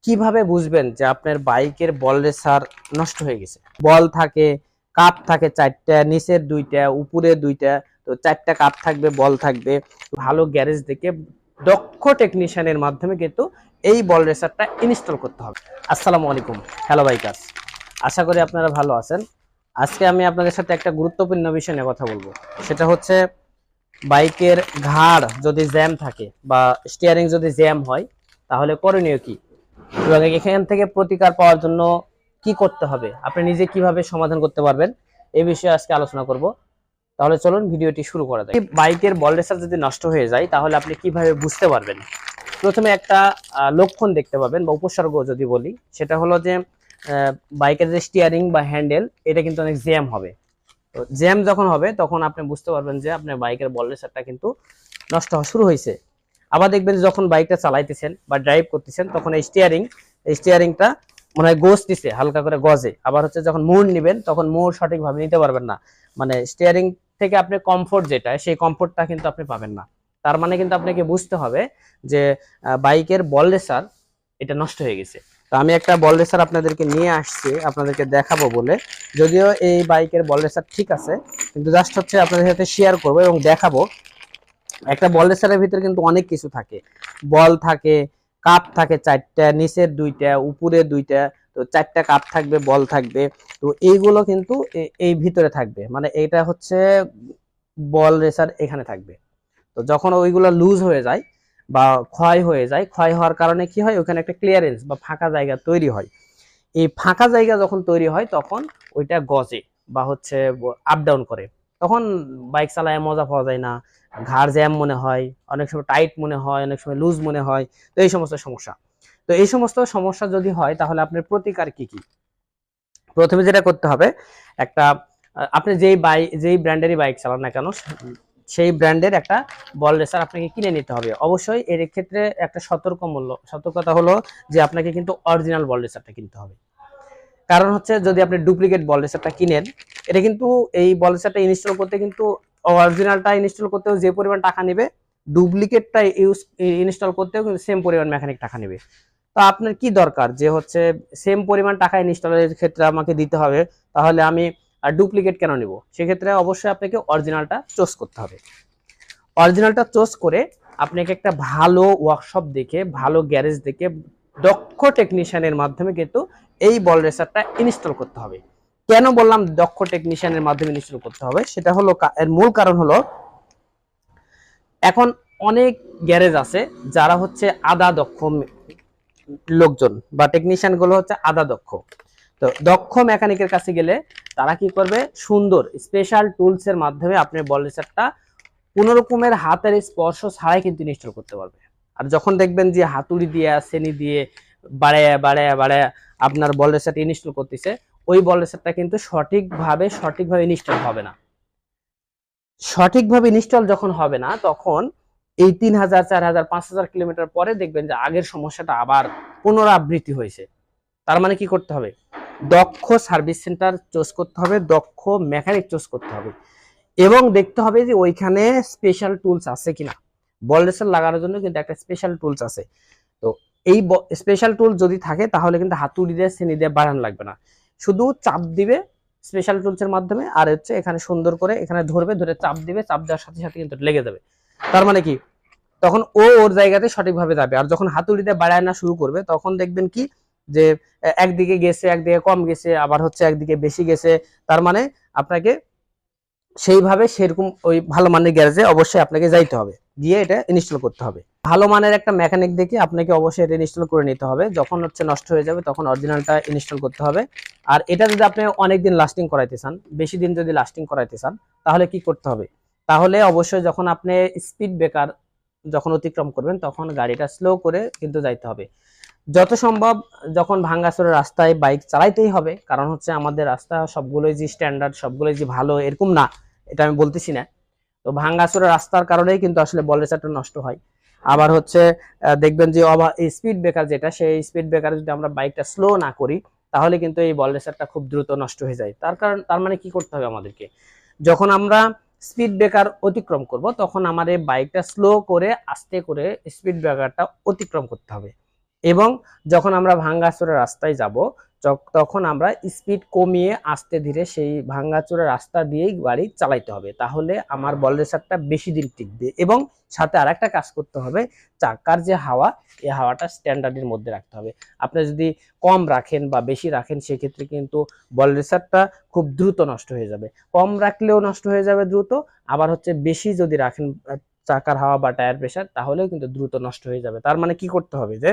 কিভাবে বুঝবেন যে আপনার বাইকের বল রেসার নষ্ট হয়ে গেছে? বল থাকে, কাপ থাকে 4টা, নিচের 2টা, উপরে 2টা, তো 4টা কাপ থাকবে, বল থাকবে। ভালো গ্যারেজ দেখে দক্ষ টেকনিশিয়ানের মাধ্যমে কিন্তু এই বল রেসারটা ইনস্টল করতে হবে। আসসালামু আলাইকুম, হ্যালো বাইকার্স, আশা করি আপনারা ভালো আছেন। আজকে আমি আপনাদের সাথে একটা গুরুত্বপূর্ণ বিষয় নিয়ে কথা বলবো। সেটা হচ্ছে বাইকের ঘাড় যদি জ্যাম থাকে বা স্টিয়ারিং যদি জ্যাম হয়, তাহলে করণীয় কি এবং এখান থেকে প্রতিকার পাওয়ার জন্য কি করতে হবে, আপনি নিজে কিভাবে সমাধান করতে পারবেন, এই বিষয়ে আজকে আলোচনা করব। তাহলে চলুন ভিডিওটি শুরু করা যাক। বাইকের বল রেসার যদি নষ্ট হয়ে যায় তাহলে আপনি কিভাবে বুঝতে পারবেন? প্রথমে একটা লক্ষণ দেখতে পাবেন বা উপসর্গ যদি বলি, সেটা হলো যে বাইকের যে স্টিয়ারিং বা হ্যান্ডেল এটা কিন্তু অনেক জ্যাম হবে। তো জ্যাম যখন হবে তখন আপনি বুঝতে পারবেন যে আপনার বাইকের বল রেসারটা কিন্তু নষ্ট হওয়া শুরু হয়েছে। আবার দেখবেন যখন বাইকটা চালাইতেছেন বা ড্রাইভ করতেছেন তখন এই স্টিয়ারিংটা মনে হয় গোজ দিছে, হালকা করে গজে। আবার হচ্ছে যখন মোড় নেবেন তখন মোড় সঠিকভাবে নিতে পারবেন না, মানে স্টিয়ারিং থেকে আপনি কমফোর্ট যেটা, সেই কমফোর্টটা কিন্তু আপনি পাবেন না। তার মানে কিন্তু আপনাকে বুঝতে হবে যে বাইকের বল রেসার এটা নষ্ট হয়ে গেছে। তো আমি একটা বল রেসার আপনাদেরকে নিয়ে আসছি, আপনাদেরকে দেখাবো বলে। যদিও এই বাইকের বল রেসার ঠিক আছে, কিন্তু জাস্ট হচ্ছে আপনাদের সাথে শেয়ার করবো এবং দেখাবো। একটা বল রেসারের ভিতরে কিন্তু অনেক কিছু থাকে, বল থাকে, কাপ থাকে 4টা, নিচের 2টা, উপরে 2টা, তো 4টা কাপ থাকবে, বল থাকবে। তো এইগুলো কিন্তু এই ভিতরে থাকবে, মানে এটা হচ্ছে বল রেসার এখানে থাকবে। তো যখন ওইগুলো লুজ হয়ে যায় বা ক্ষয় হয়ে যায়, ক্ষয় হওয়ার কারণে কি হয়, ওখানে একটা ক্লিয়ারেন্স বা ফাঁকা জায়গা তৈরি হয়। এই ফাঁকা জায়গা যখন তৈরি হয় তখন ওইটা গজে বা হচ্ছে আপ ডাউন করে। তখন বাইক চালায় মজা পাওয়া যায় না, ঘাড় জ্যাম মনে হয়, অনেক সময় টাইট মনে হয়, অনেক সময় লুজ মনে হয়। তো এই সমস্ত সমস্যা, তো এই সমস্ত সমস্যা যদি হয় তাহলে আপনার প্রতিকার কি কি? প্রথমে যেটা করতে হবে, একটা আপনি যেই ব্র্যান্ডেরই বাইক চালান না কেন, সেই ব্র্যান্ডের একটা বল রেসার আপনাকে কিনে নিতে হবে। অবশ্যই এর ক্ষেত্রে একটা সতর্কতা হলো যে আপনাকে কিন্তু অরিজিনাল বল রেসারটা কিনতে হবে। কারণ হচ্ছে যদি আপনি ডুপ্লিকেট বল রেসারটা কিনেন, এটা কিন্তু এই বল রেসারটা ইনস্টল করতে কিন্তু অরিজিনালটা ইনস্টল করতেও যে পরিমাণ টাকা নেবে, ডুপ্লিকেটটা ইনস্টল করতেও কিন্তু সেম পরিমাণ মেকানিক টাকা নেবে। তো আপনার কি দরকার যে হচ্ছে সেম পরিমাণ টাকা ইনস্টলের ক্ষেত্রে আমাকে দিতে হবে, তাহলে আমি ডুপ্লিকেট কেন নিব? সেক্ষেত্রে অবশ্যই আপনাকে অরিজিনালটা চুজ করতে হবে। অরিজিনালটা চুজ করে আপনাকে একটা ভালো ওয়ার্কশপ দেখে, ভালো গ্যারেজ দেখে, দক্ষ টেকনিশিয়ানের মাধ্যমে কিন্তু এই বল রেসারটা ইনস্টল করতে হবে। কেন বললাম দক্ষ টেকনিশিয়ানের মাধ্যমে ইনস্টল করতে হবে? সেটা হলো, এর মূল কারণ হলো, এখন অনেক গ্যারেজ আছে যারা হচ্ছে আধা দক্ষ লোকজন বা টেকনিশিয়ান গুলো হচ্ছে আধা দক্ষ। তো দক্ষ মেকানিকের কাছে গেলে তারা কি করবে, সুন্দর স্পেশাল টুলস এর মাধ্যমে আপনি বল রেসারটা কোন রকমের হাতের স্পর্শ ছাড়াই কিন্তু ইনস্টল করতে পারবে। আর যখন দেখবেন যে হাতুড়ি দিয়ে শ্রেণী দিয়ে বাড়ায় বাড়ায় বাড়ায় আপনার বল রেসারটা ইনস্টল করতেছে, ওই বল রেসারটা কিন্তু সঠিকভাবে ইনস্টল হবে না। সঠিকভাবে ইনস্টল যখন হবে না, তখন এই 3000, 4000, 5000 কিলোমিটার পরে দেখবেন যে আগের সমস্যাটা আবার পুনরাবৃত্তি হয়েছে। তার মানে কি করতে হবে? দক্ষ সার্ভিস সেন্টার চুজ করতে হবে, দক্ষ মেকানিক চুজ করতে হবে এবং দেখতে হবে যে ওইখানে স্পেশাল টুলস আছে কিনা। বল রেসার লাগানোর জন্য কিন্তু একটা স্পেশাল টুলস আছে। তো এই স্পেশাল টুল যদি থাকে তাহলে কিন্তু হাতুড়ি দিয়ে শ্রেণী দিয়ে বাড়ানো লাগবে না, শুধু চাপ দিবে স্পেশাল টুলসের মাধ্যমে, আর হচ্ছে এখানে সুন্দর করে এখানে ধরবে, ধরে চাপ দিবে, চাপ দেওয়ার সাথে সাথে কিন্তু লেগে যাবে। তার মানে কি, তখন ওর জায়গাতে সঠিকভাবে যাবে। আর যখন হাতুড়িতে বাড়ায় না শুরু করবে তখন দেখবেন কি, যে একদিকে গেছে, একদিকে কম গেছে, আবার হচ্ছে একদিকে বেশি গেছে। তার মানে আপনাকে সেইভাবে সেরকম ওই ভালো মানের গ্যারেজে অবশ্যই আপনাকে যাইতে হবে, গিয়ে এটা ইনস্টল করতে হবে। ভালো মানের একটা মেকানিক দেখে আপনাকে অবশ্যই এটা ইনস্টল করে নিতে হবে। যখন হচ্ছে নষ্ট হয়ে যাবে তখন অরিজিনালটা ইনস্টল করতে হবে। আর এটা যদি আপনি অনেকদিন লাস্টিং করাইতে চান, বেশি দিন যদি লাস্টিং করাইতে চান, তাহলে কি করতে হবে? তাহলে অবশ্যই যখন আপনি স্পিড ব্রেকার যখন অতিক্রম করবেন তখন গাড়িটা স্লো করে কিন্তু যাইতে হবে যত সম্ভব। যখন ভাঙ্গাচোরা রাস্তায় বাইক চালাইতেই হবে, কারণ হচ্ছে আমাদের রাস্তা সবগুলোই যে স্ট্যান্ডার্ড, সবগুলোই যে ভালো এরকম না, এটা আমি বলতেছি না। তো ভাঙ্গাচোরা রাস্তার কারণেই কিন্তু আসলে বল রেসারটা নষ্ট হয়। আবার হচ্ছে দেখবেন যে স্পিড ব্রেকার যেটা, সেই স্পিড ব্রেকারে যদি আমরা বাইকটা স্লো না করি তাহলে কিন্তু এই বল রেসারটা খুব দ্রুত নষ্ট হয়ে যায়। তার মানে কি করতে হবে আমাদেরকে, যখন আমরা স্পিড ব্রেকার অতিক্রম করব তখন আমাদের বাইকটা স্লো করে আস্তে করে স্পিড ব্রেকারটা অতিক্রম করতে হবে। এবং যখন আমরা ভাঙ্গাচোরা রাস্তায় যাব তখন আমরা স্পিড কমিয়ে আস্তে ধীরে সেই ভাঙ্গাচোরা রাস্তা দিয়েই গাড়ি চালাইতে হবে, তাহলে আমার বল রেসারটা বেশি দিন টিকবে। এবং সাথে আরেকটা কাজ করতে হবে, চাকার যে হাওয়া, এই হাওয়াটা স্ট্যান্ডার্ডের মধ্যে রাখতে হবে। আপনি যদি কম রাখেন বা বেশি রাখেন সেক্ষেত্রে কিন্তু বল রেসারটা খুব দ্রুত নষ্ট হয়ে যাবে। কম রাখলেও নষ্ট হয়ে যাবে দ্রুত, আবার হচ্ছে বেশি যদি রাখেন চাকার হাওয়া বা টায়ার প্রেসার তাহলেও কিন্তু দ্রুত নষ্ট হয়ে যাবে। তার মানে কি করতে হবে, যে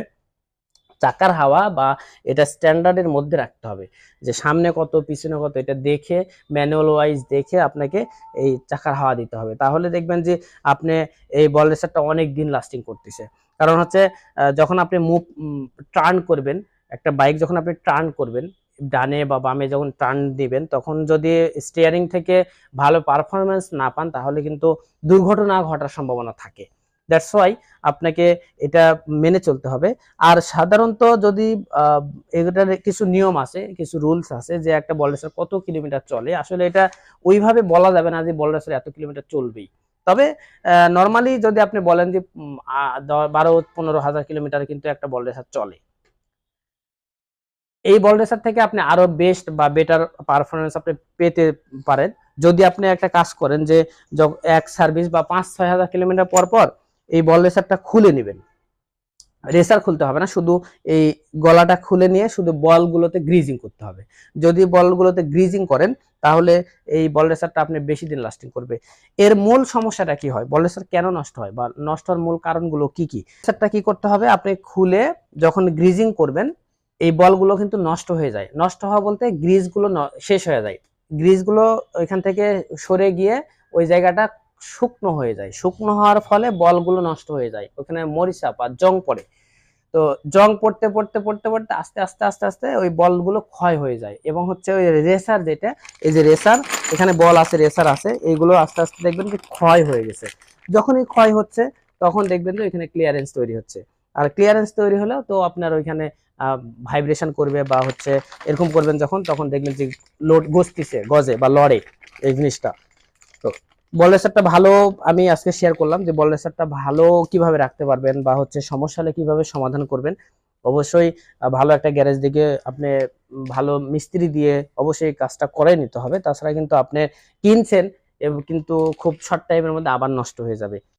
চাকার হাওয়া বা এটা স্ট্যান্ডার্ডের মধ্যে রাখতে হবে, যে সামনে কত পিছনে কত এটা দেখে ম্যানুয়াল ওয়াইজ দেখে আপনাকে এই চাকার হাওয়া দিতে হবে। তাহলে দেখবেন যে আপনি এই বল রেসারটা অনেক দিন লাস্টিং করতেছে। কারণ হচ্ছে যখন আপনি টার্ন করবেন, একটা বাইক যখন আপনি টার্ন করবেন ডানে বা বামে যখন টার্ন দিবেন, তখন যদি স্টিয়ারিং থেকে ভালো পারফরমেন্স না পান তাহলে কিন্তু দুর্ঘটনা ঘটার সম্ভাবনা থাকে। দ্যাটস ওয়াই আপনাকে এটা মেনে চলতে হবে। আর সাধারণত যদি এটার কিছু নিয়ম আছে, কিছু রুলস আছে, যে একটা বল রেসার কত কিলোমিটার চলে, আসলে এটা ওইভাবে বলা যাবে না যে বল রেসার এত কিলোমিটার চলবেই। তবে নর্মালি যদি আপনি বলেন যে 12-15 হাজার কিলোমিটার কিন্তু একটা বল রেসার চলে। এই বল রেসার থেকে আপনি আরো বেস্ট বা বেটার পারফরমেন্স আপনি পেতে পারেন যদি আপনি একটা কাজ করেন, যে এক সার্ভিস বা 5-6 হাজার কিলোমিটার পর পর এই বল রেসারটা খুলে নেবেন। রেসার খুলতে হবে না, শুধু এই গলাটা খুলে নিয়ে শুধু বলগুলোতে গ্রিজিং করতে হবে। যদি বলগুলোতে গ্রিজিং করেন তাহলে এই বল রেসারটা আপনি বেশি দিন লাস্টিং করবে। এর মূল সমস্যাটা কি হয়, বল রেসার কেন নষ্ট হয় বা নষ্ট হওয়ার মূল কারণগুলো কি কি, রেসারটা কি করতে হবে, আপনি খুলে যখন গ্রিজিং করবেন এই বলগুলো কিন্তু নষ্ট হয়ে যায়। নষ্ট হওয়া বলতে গ্রিজগুলো শেষ হয়ে যায়, গ্রিজগুলো ওইখান থেকে সরে গিয়ে ওই জায়গাটা শুকনো হয়ে যায়। শুকনো হওয়ার ফলে বলগুলো নষ্ট হয়ে যায়, ওখানে মরিচা বা জং পড়ে। তো জং পড়তে পড়তে পড়তে পড়তে আস্তে আস্তে আস্তে আস্তে ওই বলগুলো ক্ষয় হয়ে যায়। এবং হচ্ছে ওই রেসার যেটা, এই যে রেসার, এখানে বল আছে রেসার আছে, এইগুলো আস্তে আস্তে দেখবেন যে ক্ষয় হয়ে গেছে। যখনই ক্ষয় হচ্ছে তখন দেখবেন যে ওইখানে ক্লিয়ারেন্স তৈরি হচ্ছে। আর ক্লিয়ারেন্স তৈরি হলেও তো আপনার ওইখানে ভাইব্রেশন করবে বা হচ্ছে এরকম করবেন যখন, তখন দেখবেন যে লোড গজতিছে, গজে বা লড়ে এই জিনিসটা। তো বল রেসারটা ভালো আমি আজকে শেয়ার করলাম, যে বল রেসারটা ভালো কিভাবে রাখতে পারবেন বা হচ্ছে সমস্যা হলে কিভাবে সমাধান করবেন। অবশ্যই ভালো একটা গ্যারেজ দিকে আপনি ভালো মিস্ত্রি দিয়ে অবশ্যই কাজটা করে নিতে হবে, তাছাড়া কিন্তু আপনি কিনছেন এবং কিন্তু খুব শর্ট টাইমের মধ্যে আবার নষ্ট হয়ে যাবে।